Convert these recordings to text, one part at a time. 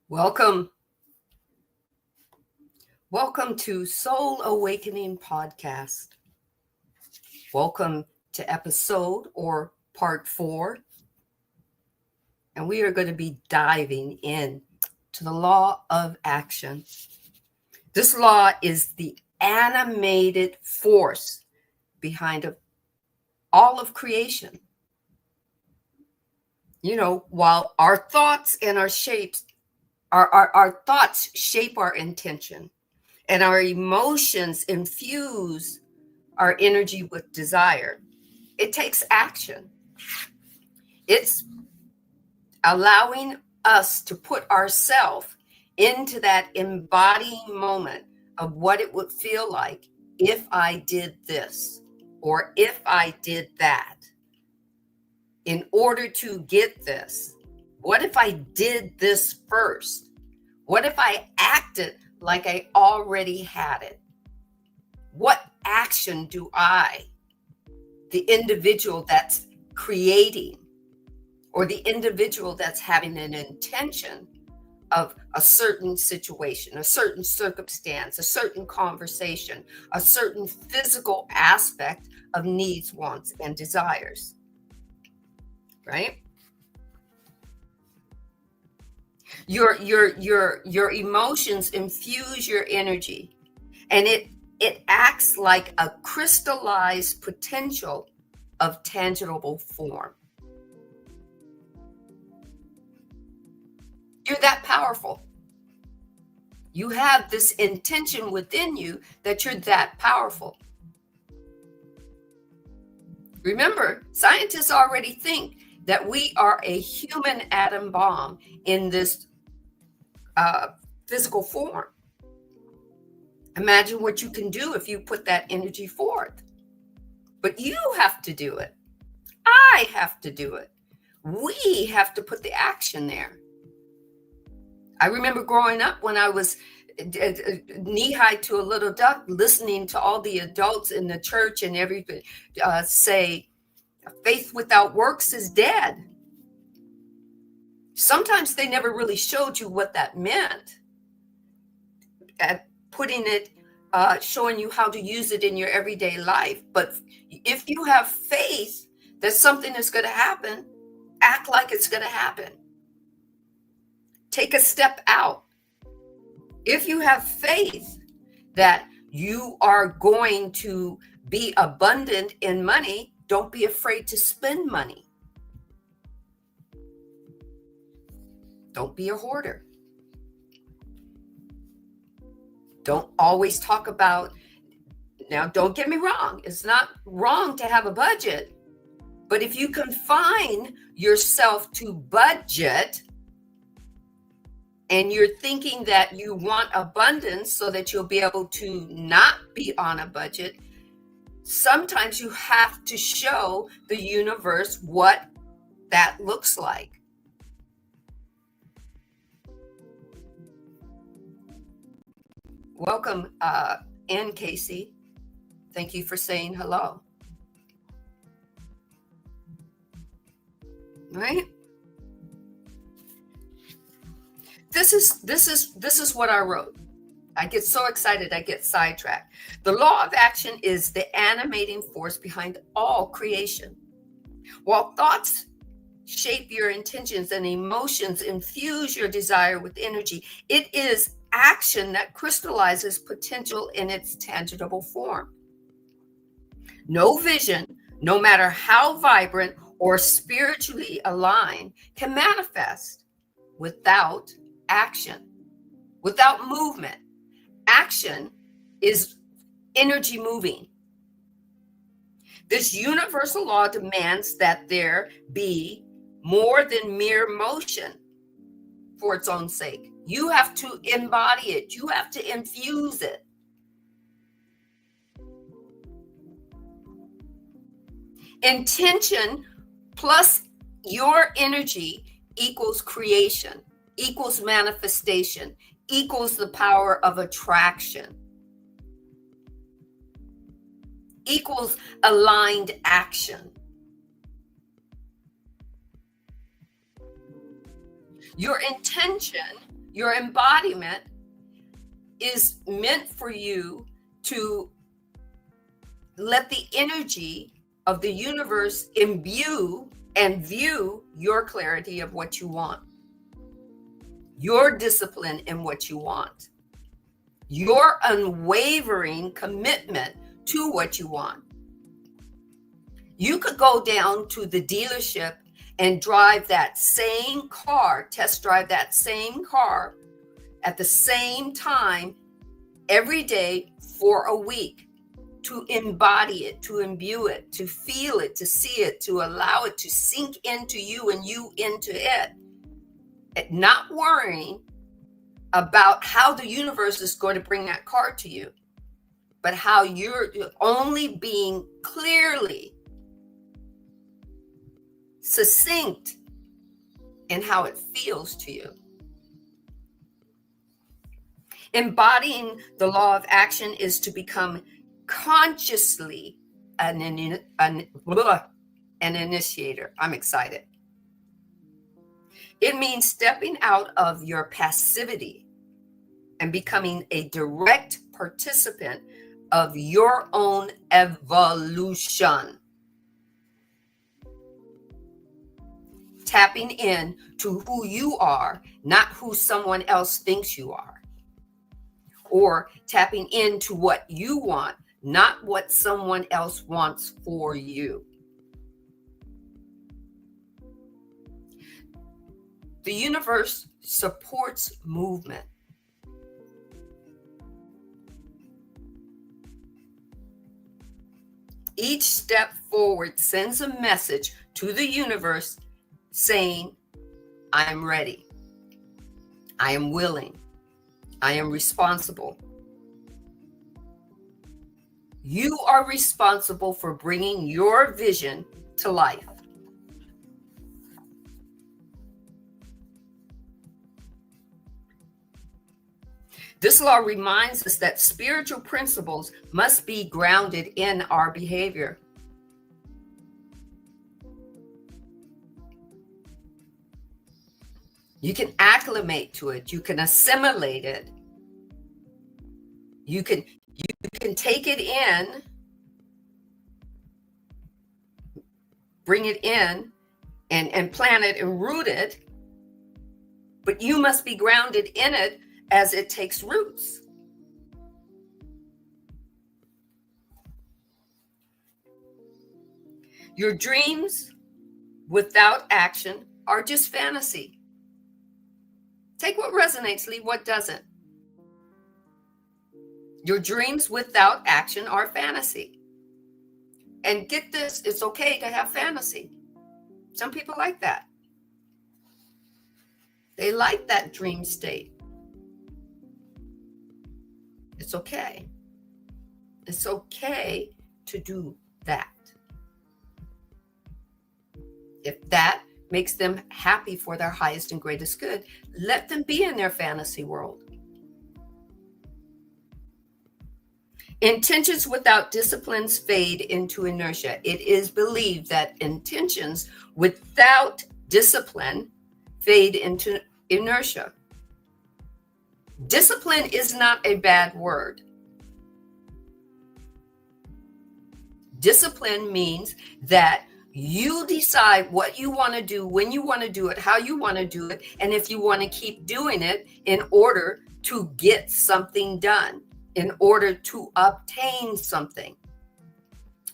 Welcome. Welcome to Soul Awakening Podcast. Welcome to episode or part 4. And we are going to be diving in to the law of action. This law is the animated force behind all of creation. While our thoughts and our thoughts shape our intention, and our emotions infuse our energy with desire, it takes action. It's allowing us to put ourselves into that embodying moment of what it would feel like if I did this or if I did that. In order to get this, what if I did this first? What if I acted like I already had it? What action do I, the individual that's creating, or the individual that's having an intention of a certain situation, a certain circumstance, a certain conversation, a certain physical aspect of needs, wants, and desires, right? Your emotions infuse your energy, and it acts like a crystallized potential of tangible form. You're that powerful. You have this intention within you that you're that powerful. Remember, scientists already think that we are a human atom bomb in this physical form. Imagine what you can do if you put that energy forth. But you have to do it. I have to do it. We have to put the action there. I remember growing up when I was knee-high to a little duck, listening to all the adults in the church and everything say, faith without works is dead. Sometimes they never really showed you what that meant. Putting it, showing you how to use it in your everyday life. But if you have faith that something is going to happen, act like it's going to happen. Take a step out. If you have faith that you are going to be abundant in money, don't be afraid to spend money. Don't be a hoarder. Don't always talk about, now don't get me wrong, it's not wrong to have a budget, but if you confine yourself to budget and you're thinking that you want abundance so that you'll be able to not be on a budget, sometimes you have to show the universe what that looks like. Welcome, Ann Casey. Thank you for saying hello. Right? This is what I wrote. I get so excited, I get sidetracked. The law of action is the animating force behind all creation. While thoughts shape your intentions and emotions infuse your desire with energy, it is action that crystallizes potential in its tangible form. No vision, no matter how vibrant or spiritually aligned, can manifest without action, without movement. Action is energy moving. This universal law demands that there be more than mere motion for its own sake. You have to embody it. You have to infuse it. Intention plus your energy equals creation, equals manifestation, equals the power of attraction, equals aligned action. Your intention, Your embodiment is meant for you to let the energy of the universe imbue and view your clarity of what you want, your discipline in what you want, your unwavering commitment to what you want. You could go down to the dealership and drive that same car, test drive that same car at the same time every day for a week, to embody it, to imbue it, to feel it, to see it, to allow it to sink into you and you into it. Not worrying about how the universe is going to bring that car to you, but how you're only being clearly succinct in how it feels to you. Embodying the law of action is to become consciously an initiator. I'm excited. It means stepping out of your passivity and becoming a direct participant of your own evolution. Tapping in to who you are, not who someone else thinks you are. Or tapping into what you want, not what someone else wants for you. The universe supports movement. Each step forward sends a message to the universe saying, I am ready. I am willing. I am responsible. You are responsible for bringing your vision to life. This law reminds us that spiritual principles must be grounded in our behavior. You can acclimate to it. You can assimilate it. You can take it in, bring it in, and plant it and root it. But you must be grounded in it as it takes roots. Your dreams without action are just fantasy. Take what resonates, leave what doesn't. Your dreams without action are fantasy. And get this, it's okay to have fantasy. Some people like that. They like that dream state. It's okay. It's okay to do that. If that makes them happy for their highest and greatest good, let them be in their fantasy world. Intentions without disciplines fade into inertia. It is believed that intentions without discipline fade into inertia. Discipline is not a bad word. Discipline means that you decide what you want to do, when you want to do it, how you want to do it, and if you want to keep doing it in order to get something done, in order to obtain something.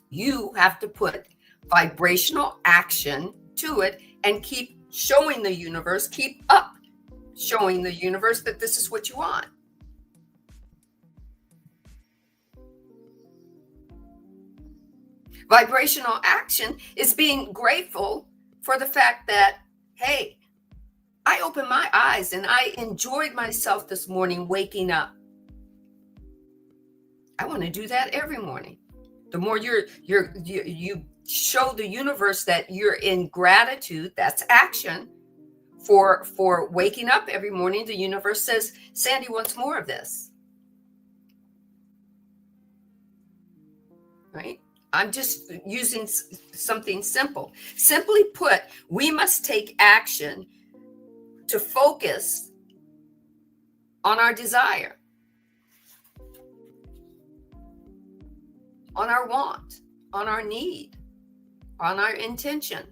You have to put vibrational action to it and keep showing the universe, keep up showing the universe that this is what you want. Vibrational action is being grateful for the fact that, hey, I opened my eyes and I enjoyed myself this morning waking up. I want to do that every morning. The more you show the universe that you're in gratitude, that's action for waking up every morning. The universe says, Sandy wants more of this. Right? I'm just using something simple. Simply put, we must take action to focus on our desire, on our want, on our need, on our intention.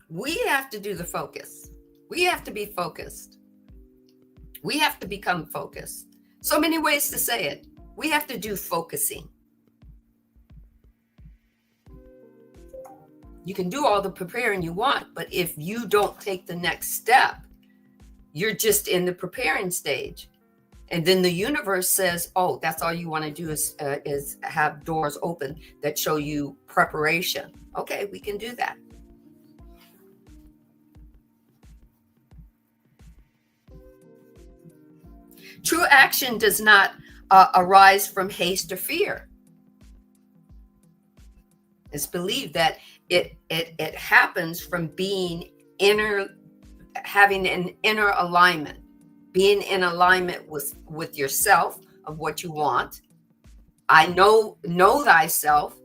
We have to do the focus. We have to be focused. We have to become focused. So many ways to say it. We have to do focusing. You can do all the preparing you want, but if you don't take the next step, you're just in the preparing stage. And then the universe says, oh, that's all you want to do is have doors open that show you preparation. Okay, we can do that. True action does not arise from haste or fear. It's believed that it happens from having an inner alignment, being in alignment with yourself of what you want. I know thyself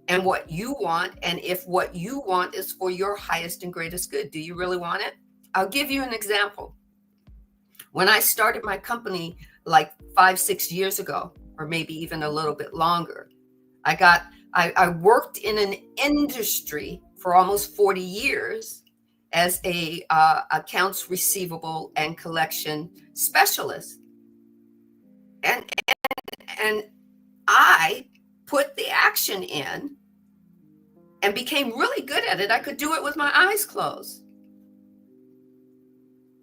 and what you want, and if what you want is for your highest and greatest good, do you really want it? I'll give you an example. When I started my company like 5-6 years ago, or maybe even a little bit longer, I worked in an industry for almost 40 years as a accounts receivable and collection specialist. And I put the action in and became really good at it. I could do it with my eyes closed.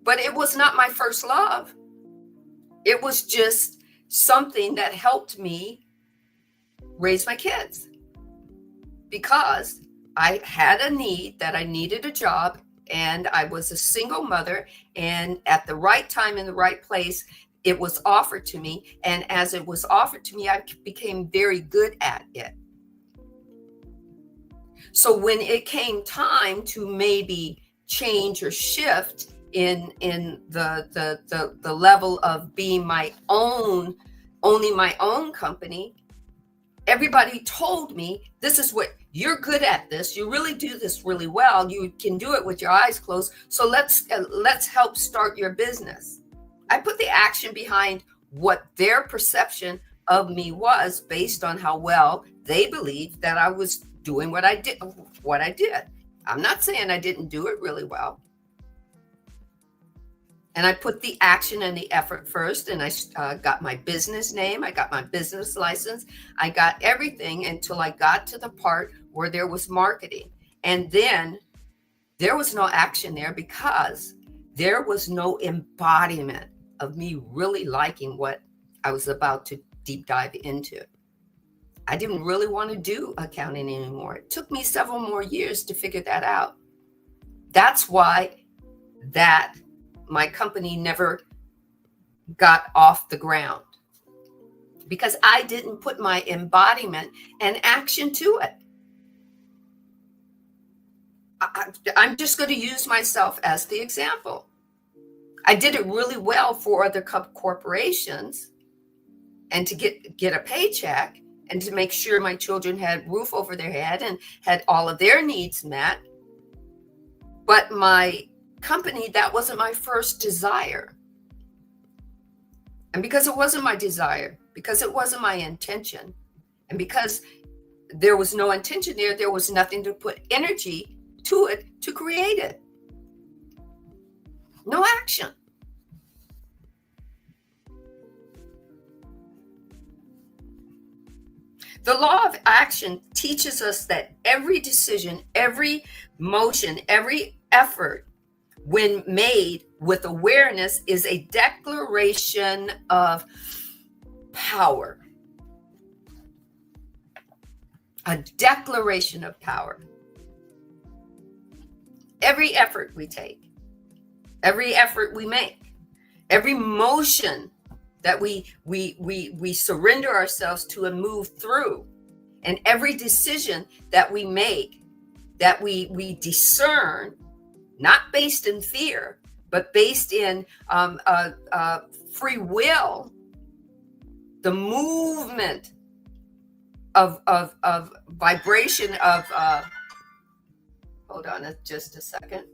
But it was not my first love. It was just something that helped me raise my kids, because I had a need that I needed a job, and I was a single mother, and at the right time in the right place, it was offered to me. And as it was offered to me, I became very good at it. So when it came time to maybe change or shift in the level of being owning my own company, everybody told me, this is what you're good at, this, you really do this really well, you can do it with your eyes closed, so let's help start your business. I put the action behind what their perception of me was, based on how well they believed that I was doing what I did. I'm not saying I didn't do it really well. And I put the action and the effort first, and I got my business name, I got my business license, I got everything until I got to the part where there was marketing. And then there was no action there, because there was no embodiment of me really liking what I was about to deep dive into. I didn't really want to do accounting anymore. It took me several more years to figure that out. That's why my company never got off the ground, because I didn't put my embodiment and action to it. I'm just going to use myself as the example. I did it really well for other corporations, and to get a paycheck, and to make sure my children had roof over their head and had all of their needs met. But my company, that wasn't my first desire. And because it wasn't my desire, because it wasn't my intention, and because there was no intention there was nothing to put energy to it to create it. No action. The law of action teaches us that every decision, every motion, every effort, when made with awareness, is a declaration of power. A declaration of power. Every effort we take, every effort we make, every motion that we surrender ourselves to and move through, and every decision that we make, that we discern, not based in fear, but based in free will, the movement of vibration of hold on just a second.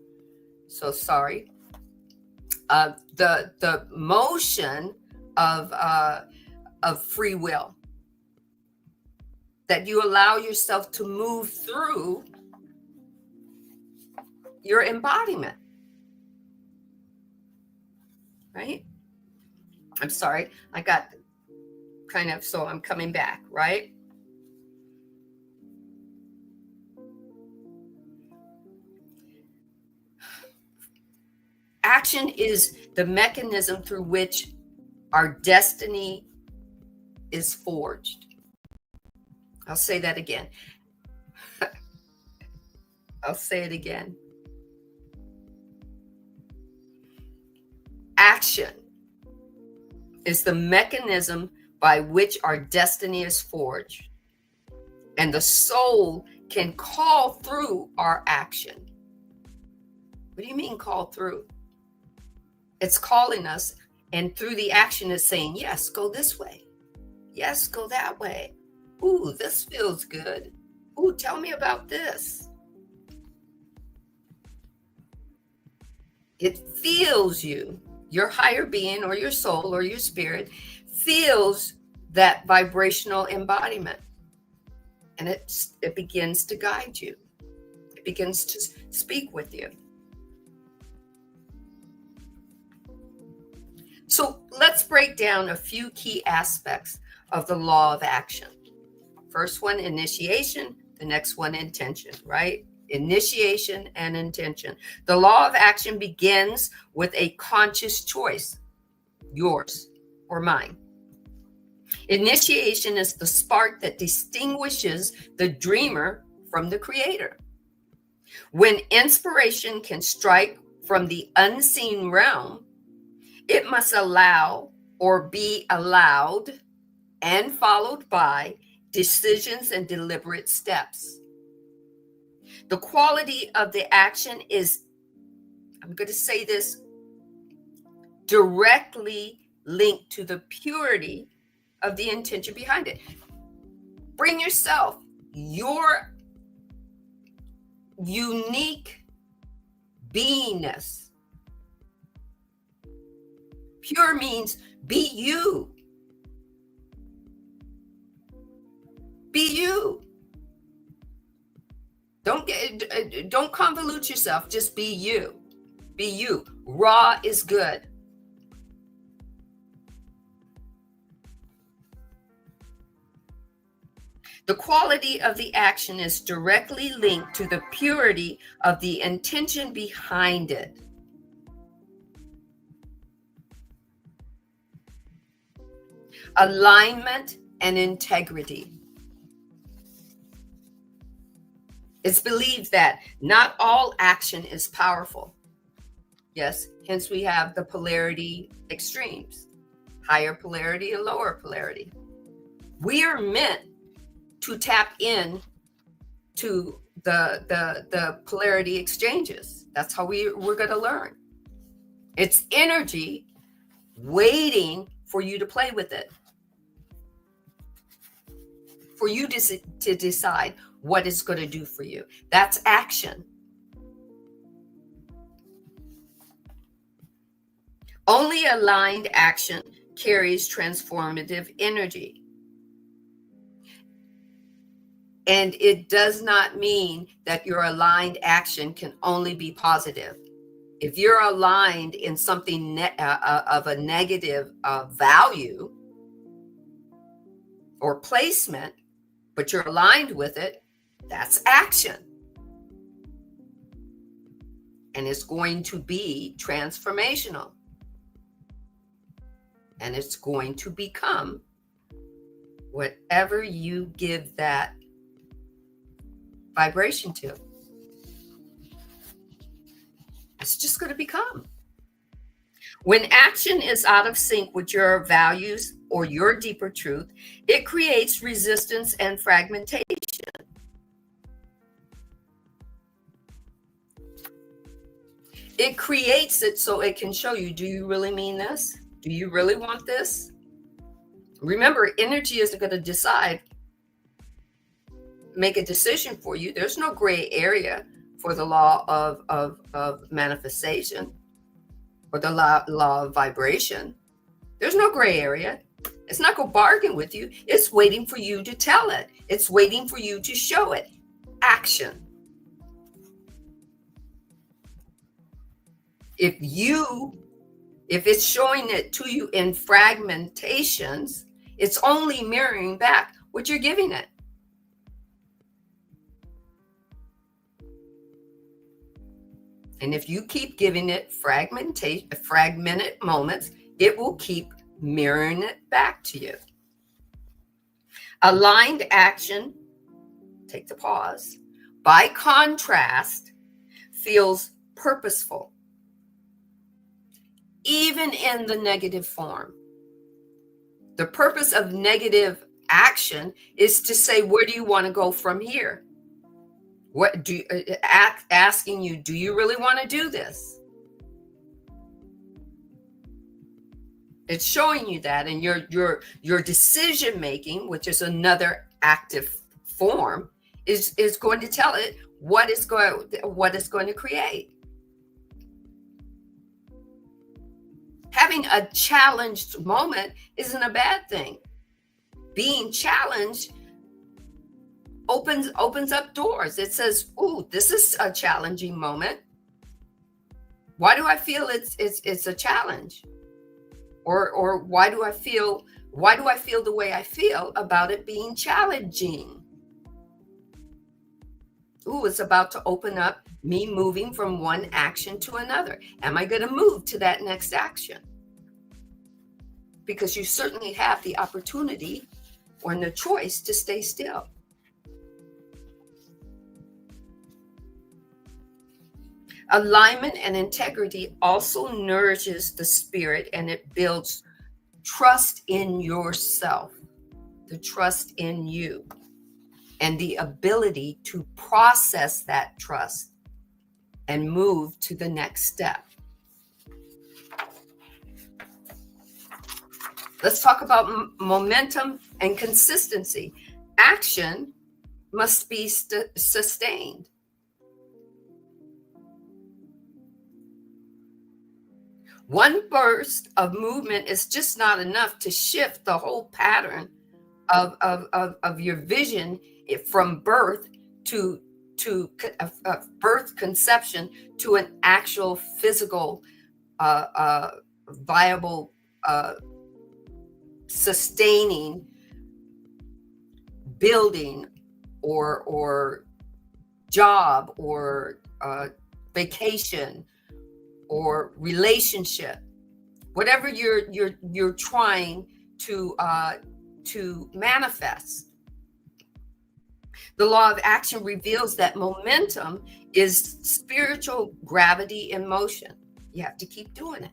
So sorry. the motion of free will, that you allow yourself to move through your embodiment, right? I'm sorry, I got kind of, so I'm coming back, right? Action is the mechanism through which our destiny is forged. I'll say that again. I'll say it again. Action is the mechanism by which our destiny is forged, and the soul can call through our action. What do you mean call through? It's calling us, and through the action is saying, yes, go this way. Yes, go that way. Ooh, this feels good. Ooh, tell me about this. It feels you, your higher being or your soul or your spirit feels that vibrational embodiment. And it begins to guide you. It begins to speak with you. So let's break down a few key aspects of the law of action. First one, initiation. The next one, intention, right? Initiation and intention. The law of action begins with a conscious choice, yours or mine. Initiation is the spark that distinguishes the dreamer from the creator. When inspiration can strike from the unseen realm, it must allow or be allowed and followed by decisions and deliberate steps. The quality of the action is, I'm going to say this, directly linked to the purity of the intention behind it. Bring yourself, your unique beingness. Pure means be you. Be you. Don't convolute yourself. Just be you. Be you. Raw is good. The quality of the action is directly linked to the purity of the intention behind it. Alignment and integrity. It's believed that not all action is powerful. Yes, hence we have the polarity extremes, higher polarity and lower polarity. We are meant to tap in to the polarity exchanges. That's how we're going to learn. It's energy waiting for you to play with it, for you to decide what it's going to do for you. That's action. Only aligned action carries transformative energy. And it does not mean that your aligned action can only be positive. If you're aligned in something of a negative value or placement, but you're aligned with it, that's action. And it's going to be transformational. And it's going to become whatever you give that vibration to. It's just going to become. When action is out of sync with your values or your deeper truth, it creates resistance and fragmentation. It creates it so it can show you, do you really mean this? Do you really want this? Remember, energy isn't going to decide, make a decision for you. There's no gray area for the law of manifestation. or the law of vibration. There's no gray area. It's not going to bargain with you. It's waiting for you to tell it. It's waiting for you to show it. Action. If it's showing it to you in fragmentations, it's only mirroring back what you're giving it. And if you keep giving it fragmented moments, it will keep mirroring it back to you. Aligned action, take the pause, by contrast, feels purposeful, even in the negative form. The purpose of negative action is to say, where do you want to go from here? What do asking you, do you really want to do this? It's showing you that, and your decision making, which is another active form, is going to tell it what it's going to create. Having a challenged moment isn't a bad thing. Being challenged opens up doors. It says, "Ooh, this is a challenging moment. Why do I feel it's a challenge?" Or why do I feel the way I feel about it being challenging? Ooh, it's about to open up me moving from one action to another. Am I going to move to that next action? Because you certainly have the opportunity or the choice to stay still. Alignment and integrity also nourishes the spirit, and it builds trust in yourself, the trust in you, and the ability to process that trust and move to the next step. Let's talk about momentum and consistency. Action must be sustained. One burst of movement is just not enough to shift the whole pattern of your vision from birth to birth conception to an actual physical viable sustaining building or job or vacation or relationship, whatever you're trying to manifest. The law of action reveals that momentum is spiritual gravity in motion. You have to keep doing it.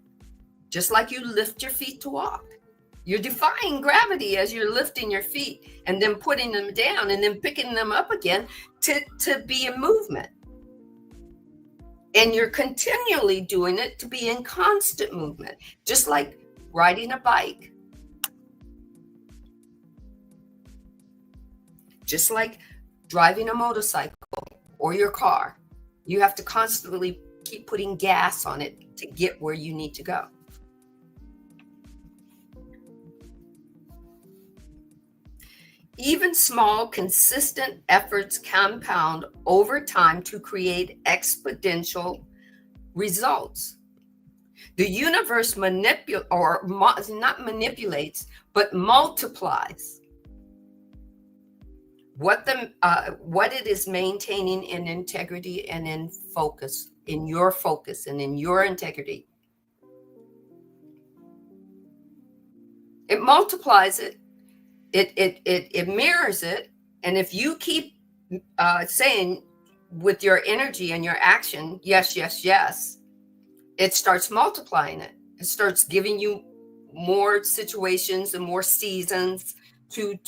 Just like you lift your feet to walk. You're defying gravity as you're lifting your feet and then putting them down and then picking them up again to be in movement. And you're continually doing it to be in constant movement, just like riding a bike, just like driving a motorcycle or your car. You have to constantly keep putting gas on it to get where you need to go. Even small, consistent efforts compound over time to create exponential results. The universe not manipulates, but multiplies what it is maintaining in integrity and in focus, in your focus and in your integrity. It multiplies it. It mirrors it. And if you keep saying with your energy and your action, yes, yes, yes, it starts multiplying it. It starts giving you more situations and more seasons to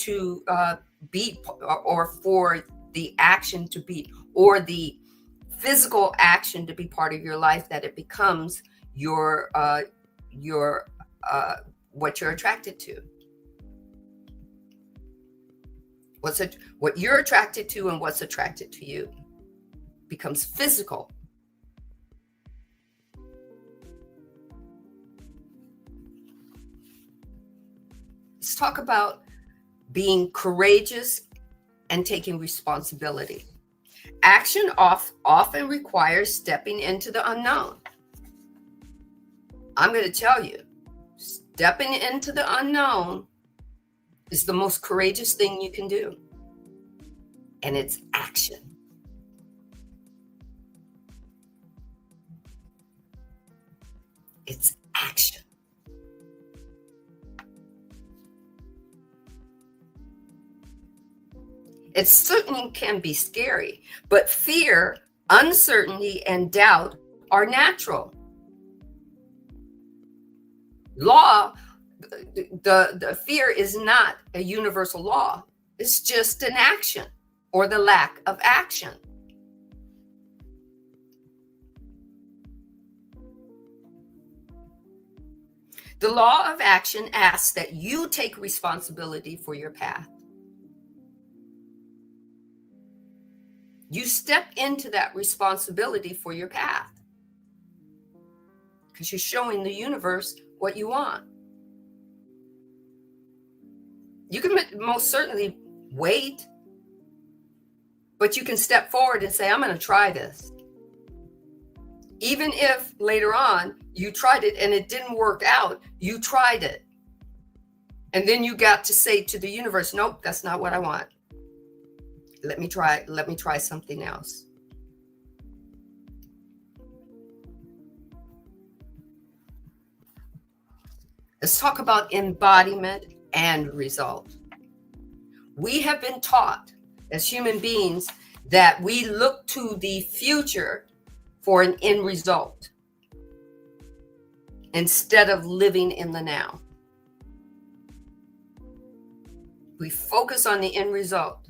beat, or for the action to beat, or the physical action to be part of your life, that it becomes your what you're attracted to. What you're attracted to and what's attracted to you becomes physical. Let's talk about being courageous and taking responsibility. Action often requires stepping into the unknown. I'm going to tell you, stepping into the unknown is the most courageous thing you can do. And it's action. It's action. It certainly can be scary, but fear, uncertainty, and doubt are natural. Law, the fear is not a universal law. It's just an action or the lack of action. The law of action asks that you take responsibility for your path. You step into that responsibility for your path because you're showing the universe what you want. You can most certainly wait, but you can step forward and say, I'm going to try this. Even if later on you tried it and it didn't work out, you tried it. And then you got to say to the universe, nope, that's not what I want. Let me try something else. Let's talk about embodiment and result. We have been taught as human beings that we look to the future for an end result instead of living in the now. We focus on the end result.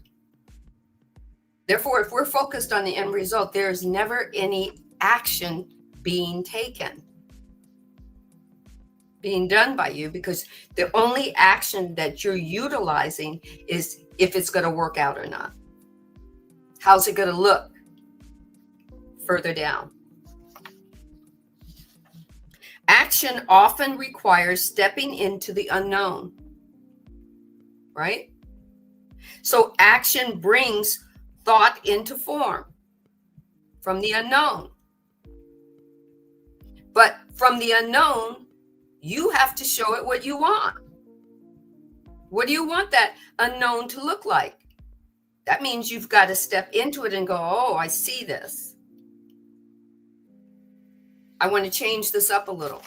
Therefore, if we're focused on the end result, there is never any action being taken, being done by you, because the only action that you're utilizing is if it's going to work out or not. How's it going to look further down? Action often requires stepping into the unknown, right? So action brings thought into form from the unknown. But from the unknown, you have to show it what you want. What do you want that unknown to look like? That means you've got to step into it and go, oh, I see this. I want to change this up a little.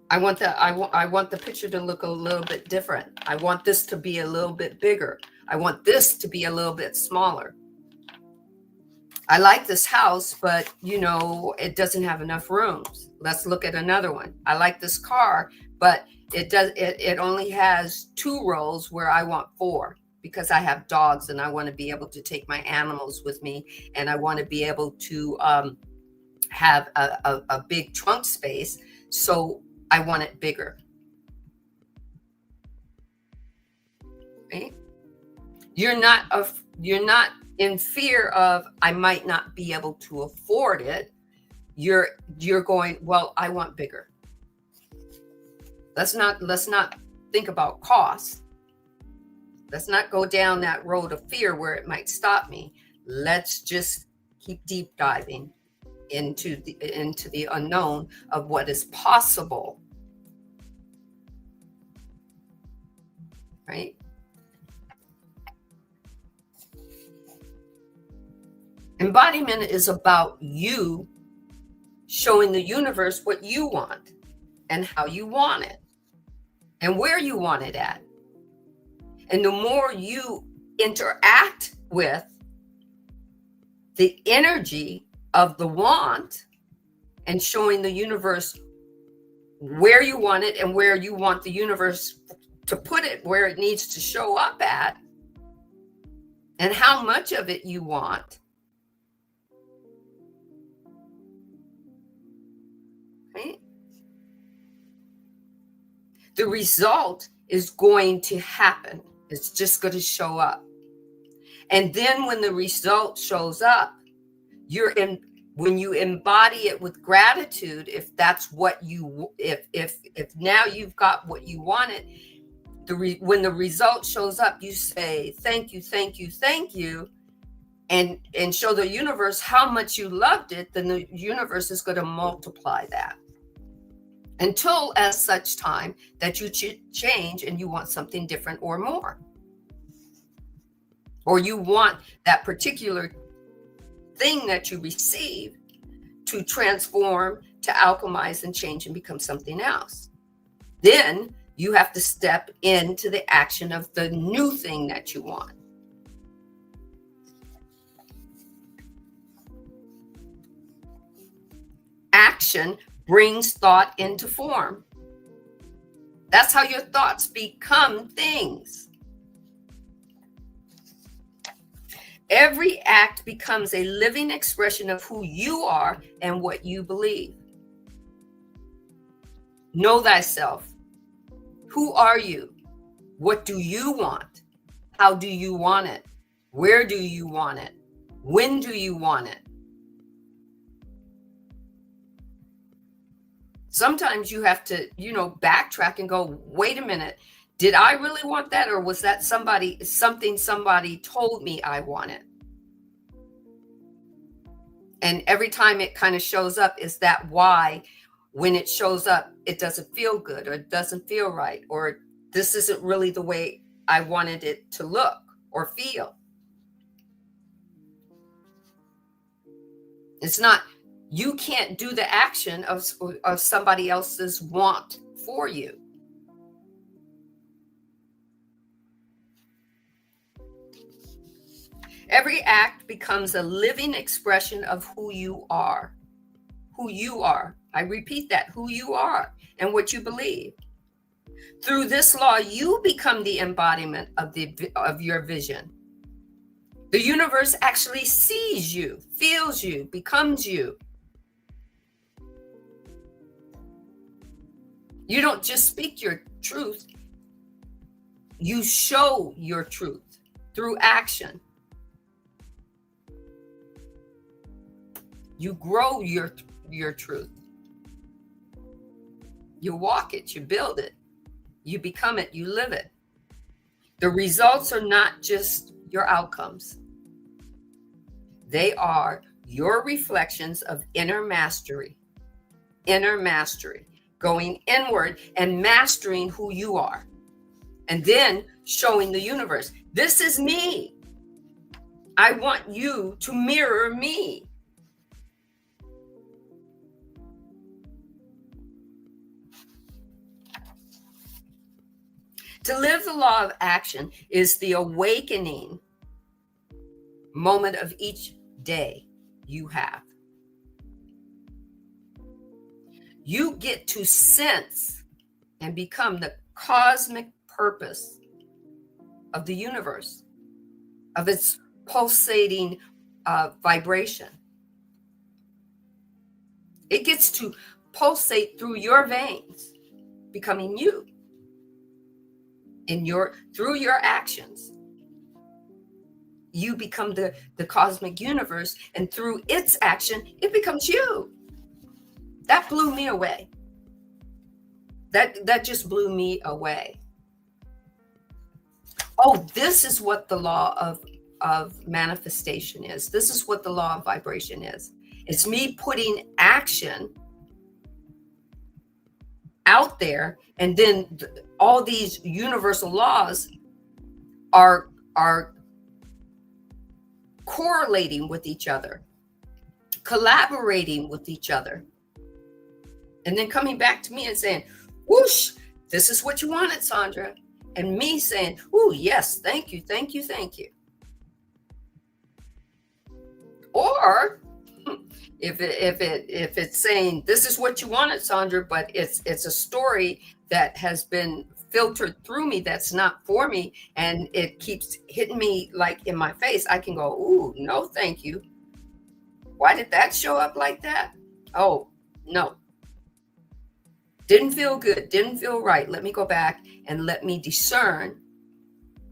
I want the picture to look a little bit different. I want this to be a little bit bigger. I want this to be a little bit smaller. I like this house, but it doesn't have enough rooms. Let's look at another one. I like this car, but it only has 2 rows where I want 4, because I have dogs and I want to be able to take my animals with me, and I want to be able to have a big trunk space. So I want it bigger. Right? You're not in fear of I might not be able to afford it. You're going, well, I want bigger. Let's not think about cost. Let's not go down that road of fear where it might stop me. Let's just keep deep diving into the unknown of what is possible. Right? Embodiment is about you showing the universe what you want and how you want it and where you want it at. And the more you interact with the energy of the want and showing the universe where you want it and where you want the universe to put it, where it needs to show up at, and how much of it you want. Right? The result is going to happen. It's just going to show up. And then when the result shows up, you're When you embody it with gratitude, if that's what you, if now you've got what you wanted, when the result shows up, you say, thank you, thank you, thank you, and show the universe how much you loved it, then the universe is going to multiply that until as such time that you change and you want something different or more. Or you want that particular thing that you receive to transform, to alchemize and change and become something else. Then you have to step into the action of the new thing that you want. Action brings thought into form. That's how your thoughts become things. Every act becomes a living expression of who you are and what you believe. Know thyself. Who are you? What do you want? How do you want it? Where do you want it? When do you want it? Sometimes you have to, backtrack and go, wait a minute. Did I really want that? Or was that something somebody told me I wanted? And every time it kind of shows up, is that why when it shows up, it doesn't feel good or it doesn't feel right, or this isn't really the way I wanted it to look or feel? It's not, you can't do the action of somebody else's want for you. Every act becomes a living expression of who you are. Who you are. I repeat that, who you are and what you believe. Through this law, you become the embodiment of your vision. The universe actually sees you, feels you, becomes you. You don't just speak your truth. You show your truth through action. You grow your truth. You walk it, you build it, you become it, you live it. The results are not just your outcomes. They are your reflections of inner mastery, going inward and mastering who you are. And then showing the universe, this is me. I want you to mirror me. To live the law of action is the awakening moment of each day you have. You get to sense and become the cosmic purpose of the universe, of its pulsating vibration. It gets to pulsate through your veins, becoming you. Through your actions, you become the cosmic universe, and through its action, it becomes you. That blew me away. That just blew me away. Oh, this is what the law of manifestation is. This is what the law of vibration is. It's me putting action out there, and then all these universal laws are correlating with each other, collaborating with each other, and then coming back to me and saying, whoosh, this is what you wanted, Sandra. And me saying, oh, yes, thank you, thank you, thank you. Or if it's saying, this is what you wanted, Sandra, but it's a story that has been filtered through me that's not for me, and it keeps hitting me like in my face, I can go, ooh, no, thank you. Why did that show up like that? Oh, no. Didn't feel good, didn't feel right. Let me go back and let me discern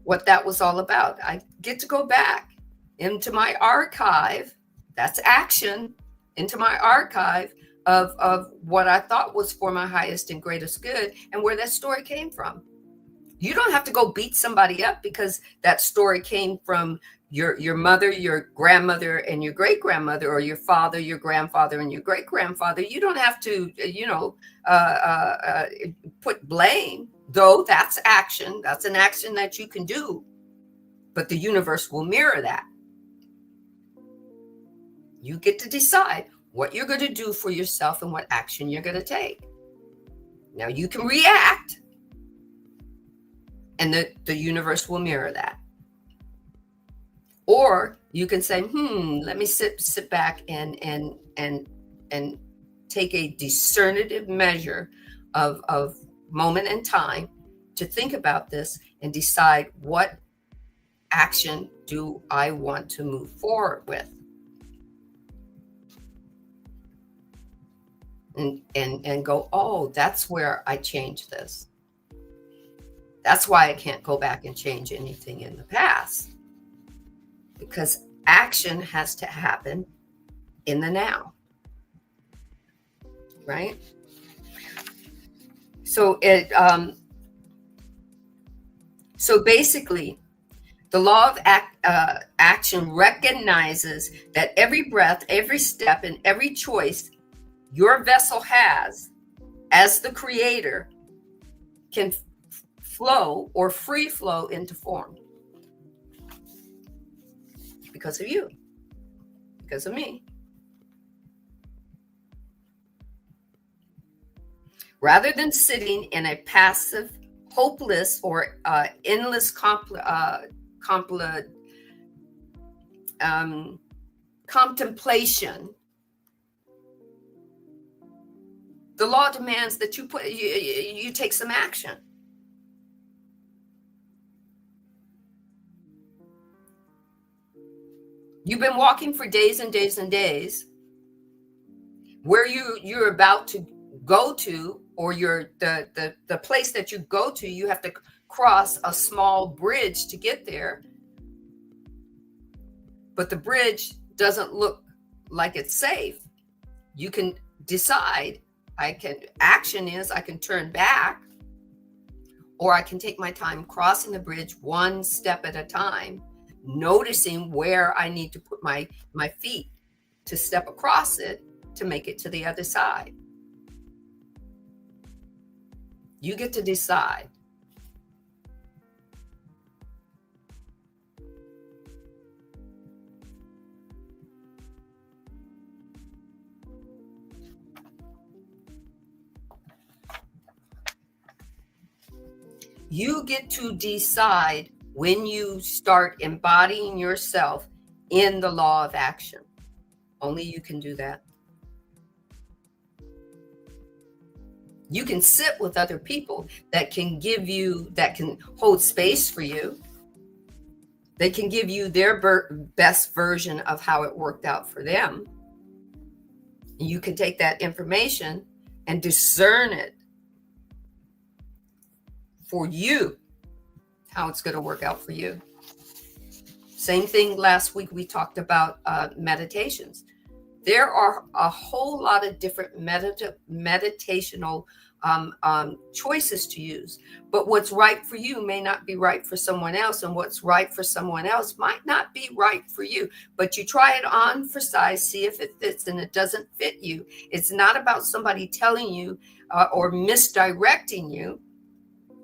what that was all about. I get to go back into my archive. That's action. into my archive of what I thought was for my highest and greatest good, and where that story came from. You don't have to go beat somebody up because that story came from your mother, your grandmother, and your great grandmother, or your father, your grandfather, and your great grandfather. You don't have to, put blame, though that's action. That's an action that you can do, but the universe will mirror that. You get to decide what you're going to do for yourself and what action you're going to take. Now you can react, and the universe will mirror that. Or you can say, let me sit back and take a discernitive measure of moment and time to think about this and decide what action do I want to move forward with. And go, oh, that's where I changed this. That's why I can't go back and change anything in the past, because action has to happen in the now, right? So so basically, the law of action recognizes that every breath, every step, and every choice your vessel has as the creator can flow or free flow into form. Because of you, because of me. Rather than sitting in a passive, hopeless, or endless contemplation, the law demands that you take some action. You've been walking for days and days and days. Where you're about to go to, or the place that you go to, you have to cross a small bridge to get there. But the bridge doesn't look like it's safe. You can decide, action is I can turn back, or I can take my time crossing the bridge one step at a time, noticing where I need to put my feet to step across it to make it to the other side. You get to decide. You get to decide when you start embodying yourself in the law of action. Only you can do that. You can sit with other people that can hold space for you. They can give you their best version of how it worked out for them. You can take that information and discern it for you, how it's going to work out for you. Same thing last week, we talked about meditations. There are a whole lot of different meditational choices to use, but what's right for you may not be right for someone else, and what's right for someone else might not be right for you. But you try it on for size, see if it fits, and it doesn't fit you. It's not about somebody telling you or misdirecting you,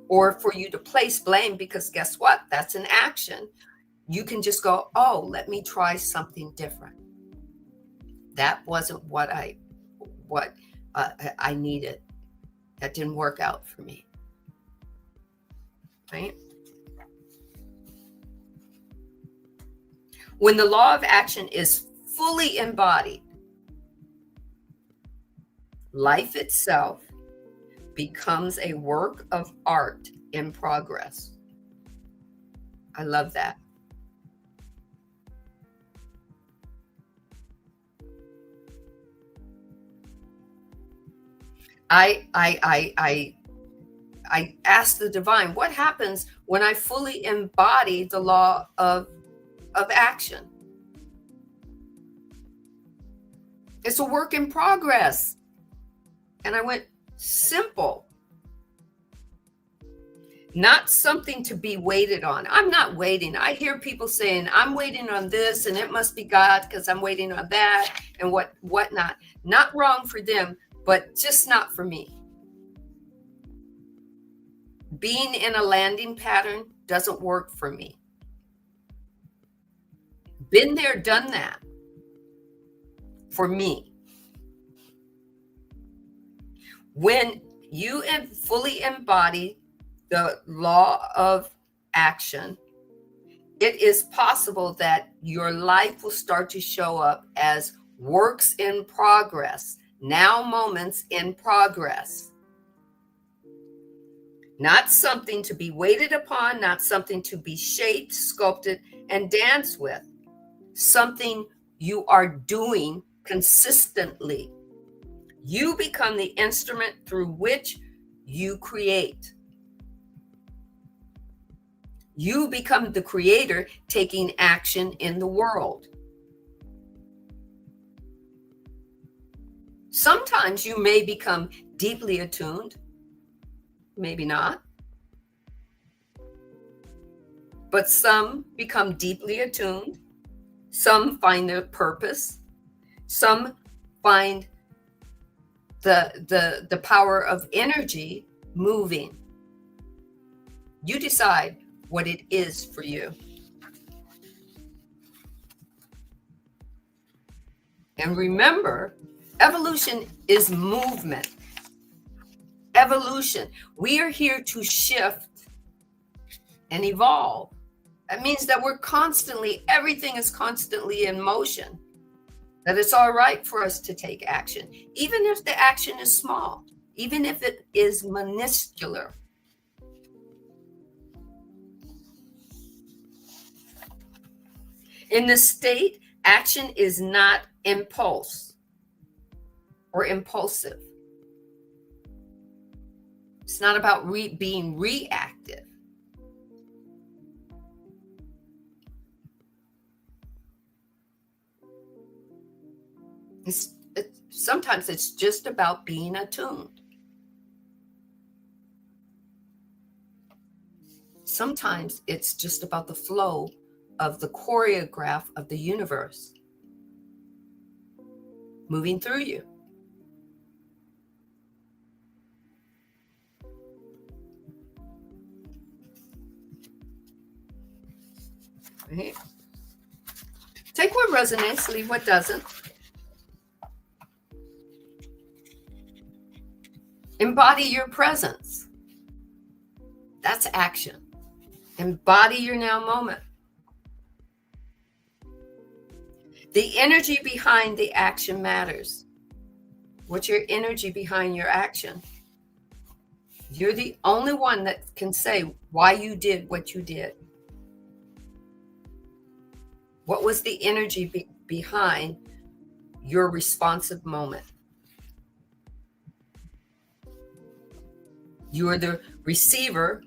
or for you to place blame, because guess what? That's an action. You can just go, oh, let me try something different. That wasn't what I needed. That didn't work out for me. Right? When the law of action is fully embodied, life itself becomes a work of art in progress. I love that. I asked the divine, what happens when I fully embody the law of action? It's a work in progress. And I went, simple. Not something to be waited on. I'm not waiting. I hear people saying, I'm waiting on this and it must be God because I'm waiting on that and whatnot. Not wrong for them, but just not for me. Being in a landing pattern doesn't work for me. Been there, done that for me. When you fully embody the law of action, it is possible that your life will start to show up as works in progress, now moments in progress. Not something to be waited upon, not something to be shaped, sculpted, and danced with. Something you are doing consistently. You become the instrument through which you create. You become the creator taking action in the world. Sometimes you may become deeply attuned, maybe not. But some become deeply attuned. Some find their purpose. Some find the power of energy moving. You decide what it is for you. And remember, evolution is movement. Evolution. We are here to shift and evolve. That means that everything is constantly in motion. That it's all right for us to take action, even if the action is small, even if it is minuscule. In this state, action is not impulse or impulsive. It's not about being reactive. Sometimes it's just about being attuned. Sometimes it's just about the flow of the choreograph of the universe moving through you. Right? Take what resonates, leave what doesn't. Embody your presence. That's action. Embody your now moment. The energy behind the action matters. What's your energy behind your action? You're the only one that can say why you did what you did. What was the energy behind your responsive moment? You are the receiver,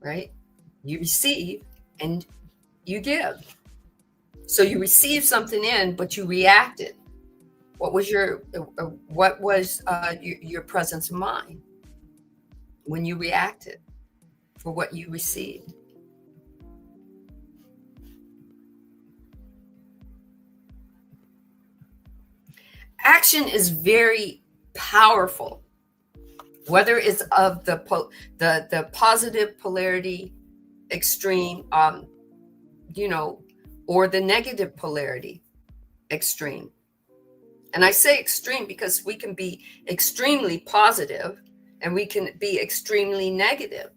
right? You receive and you give. So you received something in, but you reacted. What was your presence of mind when you reacted for what you received? Action is very powerful, whether it's of the positive polarity extreme, or the negative polarity extreme. And I say extreme because we can be extremely positive and we can be extremely negative.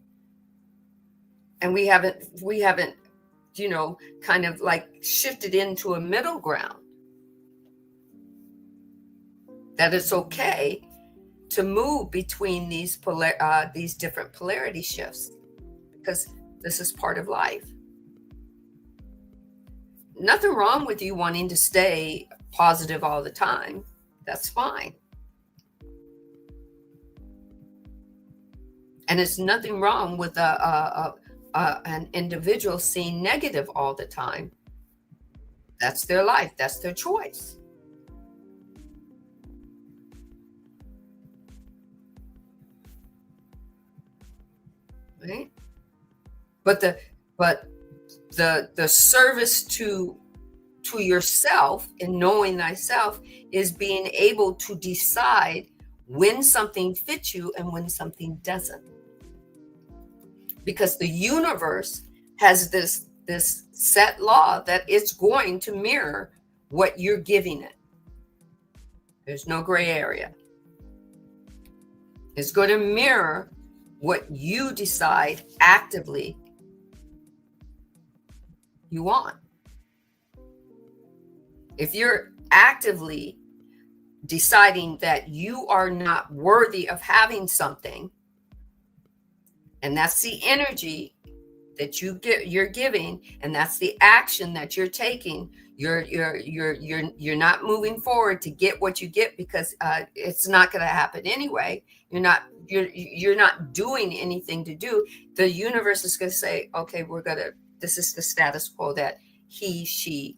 And we haven't, kind of like shifted into a middle ground. That it's okay to move between these different polarity shifts, because this is part of life. Nothing wrong with you wanting to stay positive all the time. That's fine. And it's nothing wrong with an individual seeing negative all the time. That's their life. That's their choice. Right? But the service to yourself and knowing thyself is being able to decide when something fits you and when something doesn't. Because the universe has this set law that it's going to mirror what you're giving it. There's no gray area. It's going to mirror what you decide actively you want. If you're actively deciding that you are not worthy of having something, and that's the energy that you're giving, and that's the action that you're taking, you're not moving forward to get what you get, because it's not going to happen anyway. You're not doing anything to do. The universe is going to say, okay, this is the status quo that he, she,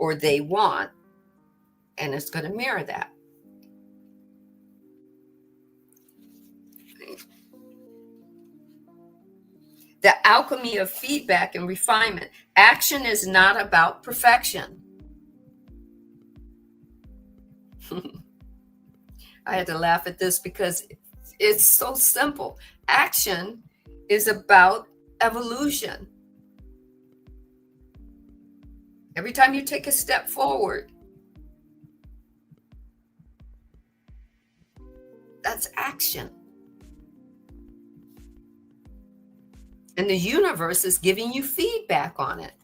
or they want, and it's going to mirror that. The alchemy of feedback and refinement. Action is not about perfection. I had to laugh at this because it's so simple. Action is about evolution. Every time you take a step forward, that's action. And the universe is giving you feedback on it.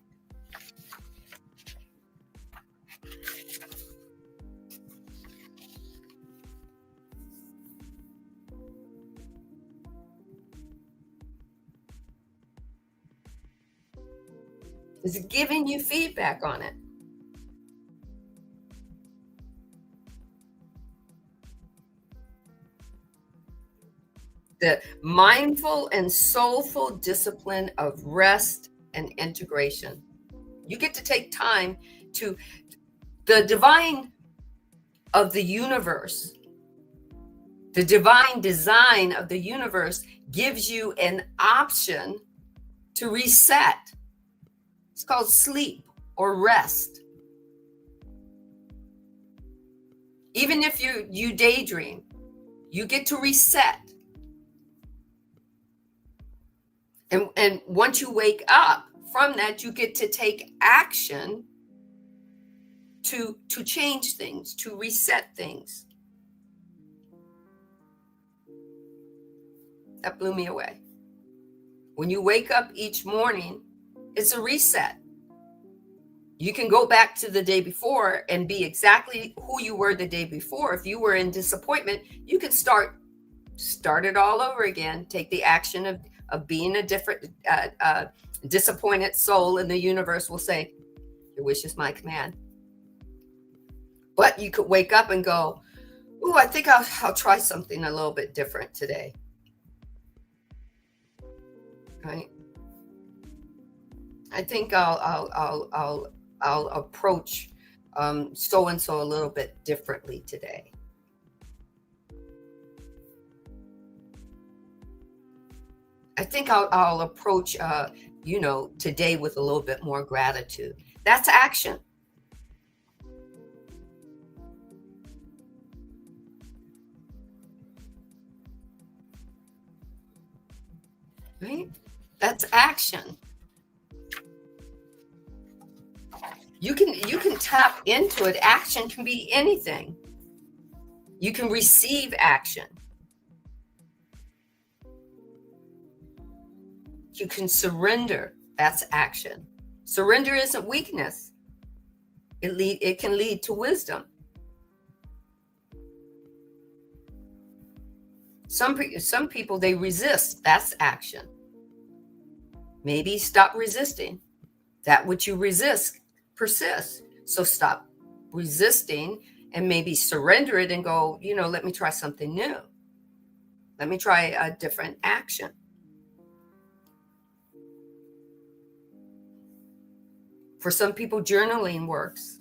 It's giving you feedback on it. The mindful and soulful discipline of rest and integration. You get to take time to the divine of the universe. The divine design of the universe gives you an option to reset. It's called sleep or rest. Even if you daydream, you get to reset. And once you wake up from that, you get to take action to change things, to reset things. That blew me away. When you wake up each morning, it's a reset. You can go back to the day before and be exactly who you were the day before. If you were in disappointment, you can start it all over again. Take the action of being a different disappointed soul, and the universe will say, your wish is my command. But you could wake up and go, ooh, I think I'll try something a little bit different today. Right? I think I'll approach so-and-so a little bit differently today. I think I'll approach today with a little bit more gratitude. That's action. Right? That's action. You can tap into it. Action can be anything. You can receive action. You can surrender. That's action. Surrender isn't weakness. It can lead to wisdom. Some people, they resist. That's action. Maybe stop resisting. That which you resist persists. So stop resisting and maybe surrender it and go, let me try something new. Let me try a different action. For some people, journaling works.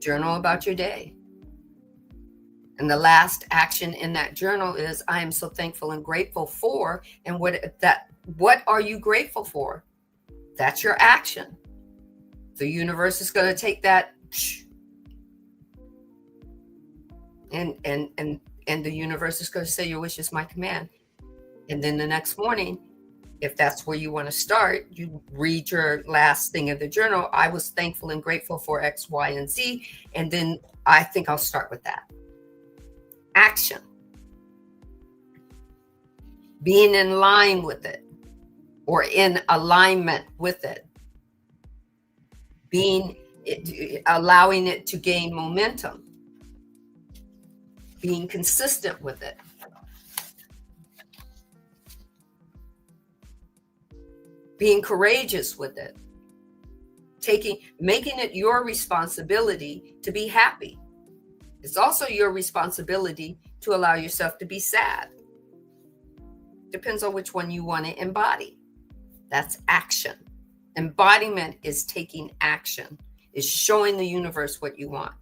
Journal about your day. And the last action in that journal is, I am so thankful and grateful for, and what are you grateful for? That's your action. The universe is going to take that and the universe is going to say, your wish is my command. And then the next morning, if that's where you want to start, you read your last thing in the journal. I was thankful and grateful for X, Y, and Z. And then I think I'll start with that. Action. Being in line with it, or in alignment with it. Allowing it to gain momentum. Being consistent with it. Being courageous with it. Making it your responsibility to be happy. It's also your responsibility to allow yourself to be sad. Depends on which one you want to embody. That's action. Embodiment is taking action, is showing the universe what you want.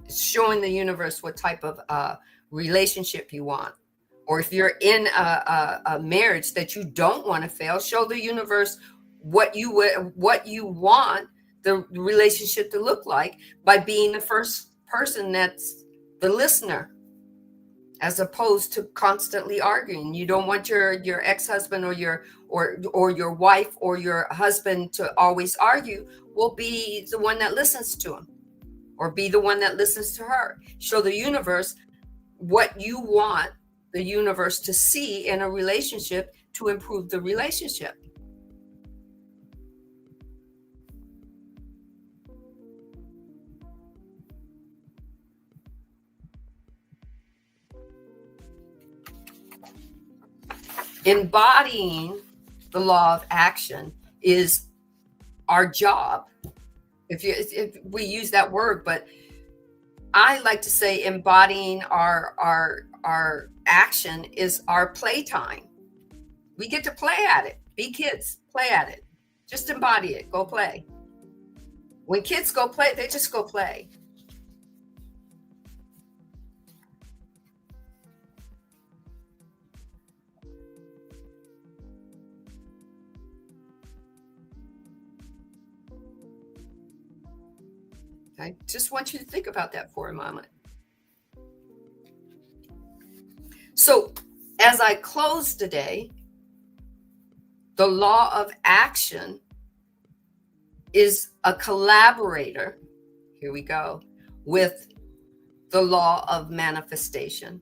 It's showing the universe what type of relationship you want. Or if you're in a marriage that you don't want to fail, show the universe what you want the relationship to look like by being the first person that's the listener, as opposed to constantly arguing. You don't want your ex-husband or your wife or your husband to always argue. Well, be the one that listens to him, or be the one that listens to her. Show the universe what you want the universe to see in a relationship to improve the relationship. Embodying the law of action is our job. If we use that word, but I like to say embodying our action is our playtime. We get to play at it. Be kids, play at it. Just embody it. Go play. When kids go play, they just go play. I just want you to think about that for a moment. So as I close today, the law of action is a collaborator, here we go, with the law of manifestation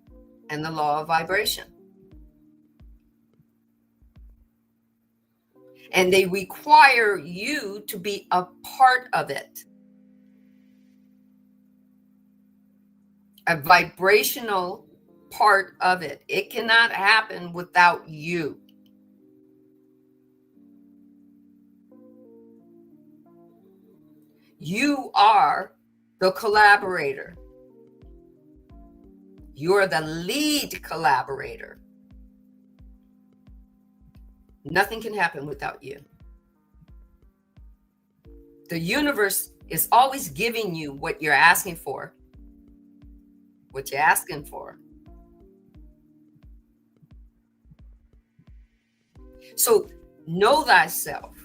and the law of vibration. And they require you to be a part of it. A vibrational part of it. It cannot happen without you. You are the collaborator. You're the lead collaborator. Nothing can happen without you. The universe is always giving you what you're asking for. What you're asking for. So know thyself.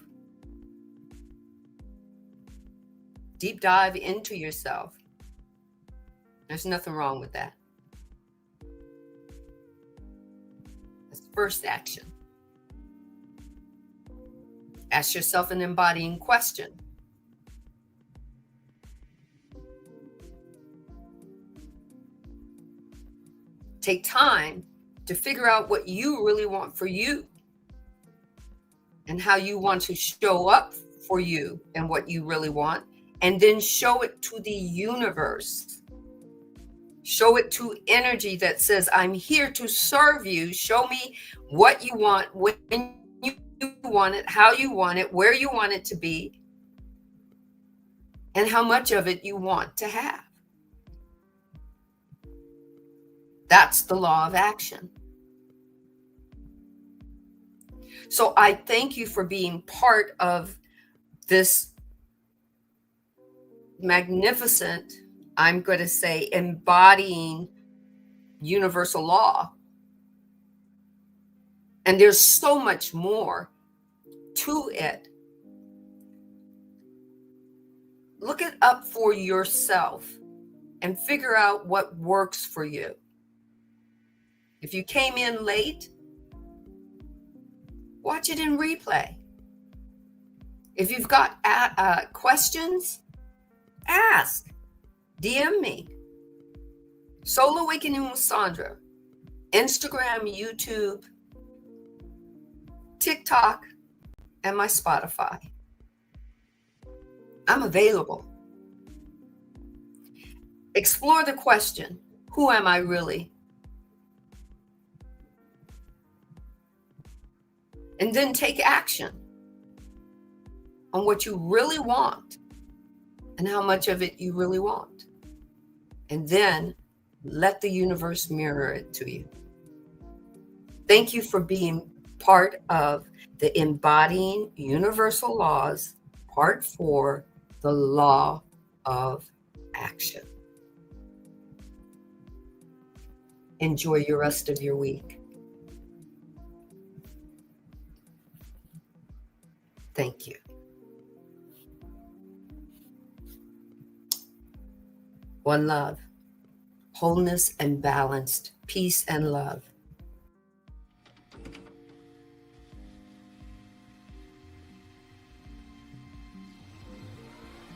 Deep dive into yourself. There's nothing wrong with that. That's the first action. Ask yourself an embodying question. Take time to figure out what you really want for you and how you want to show up for you and what you really want, and then show it to the universe. Show it to energy that says, I'm here to serve you. Show me what you want, when you want it, how you want it, where you want it to be. and how much of it you want to have. That's the law of action. So I thank you for being part of this magnificent, I'm going to say, embodying universal law. And there's so much more to it. Look it up for yourself and figure out what works for you. If you came in late, watch it in replay. If you've got questions, ask. DM me. Soul Awakening with Sandra. Instagram, YouTube, TikTok, and my Spotify. I'm available. Explore the question, who am I really? And then take action on what you really want and how much of it you really want. And then let the universe mirror it to you. Thank you for being part of the Embodying Universal Laws, Part 4, the Law of Action. Enjoy your rest of your week. Thank you. One love, wholeness and balanced, peace and love.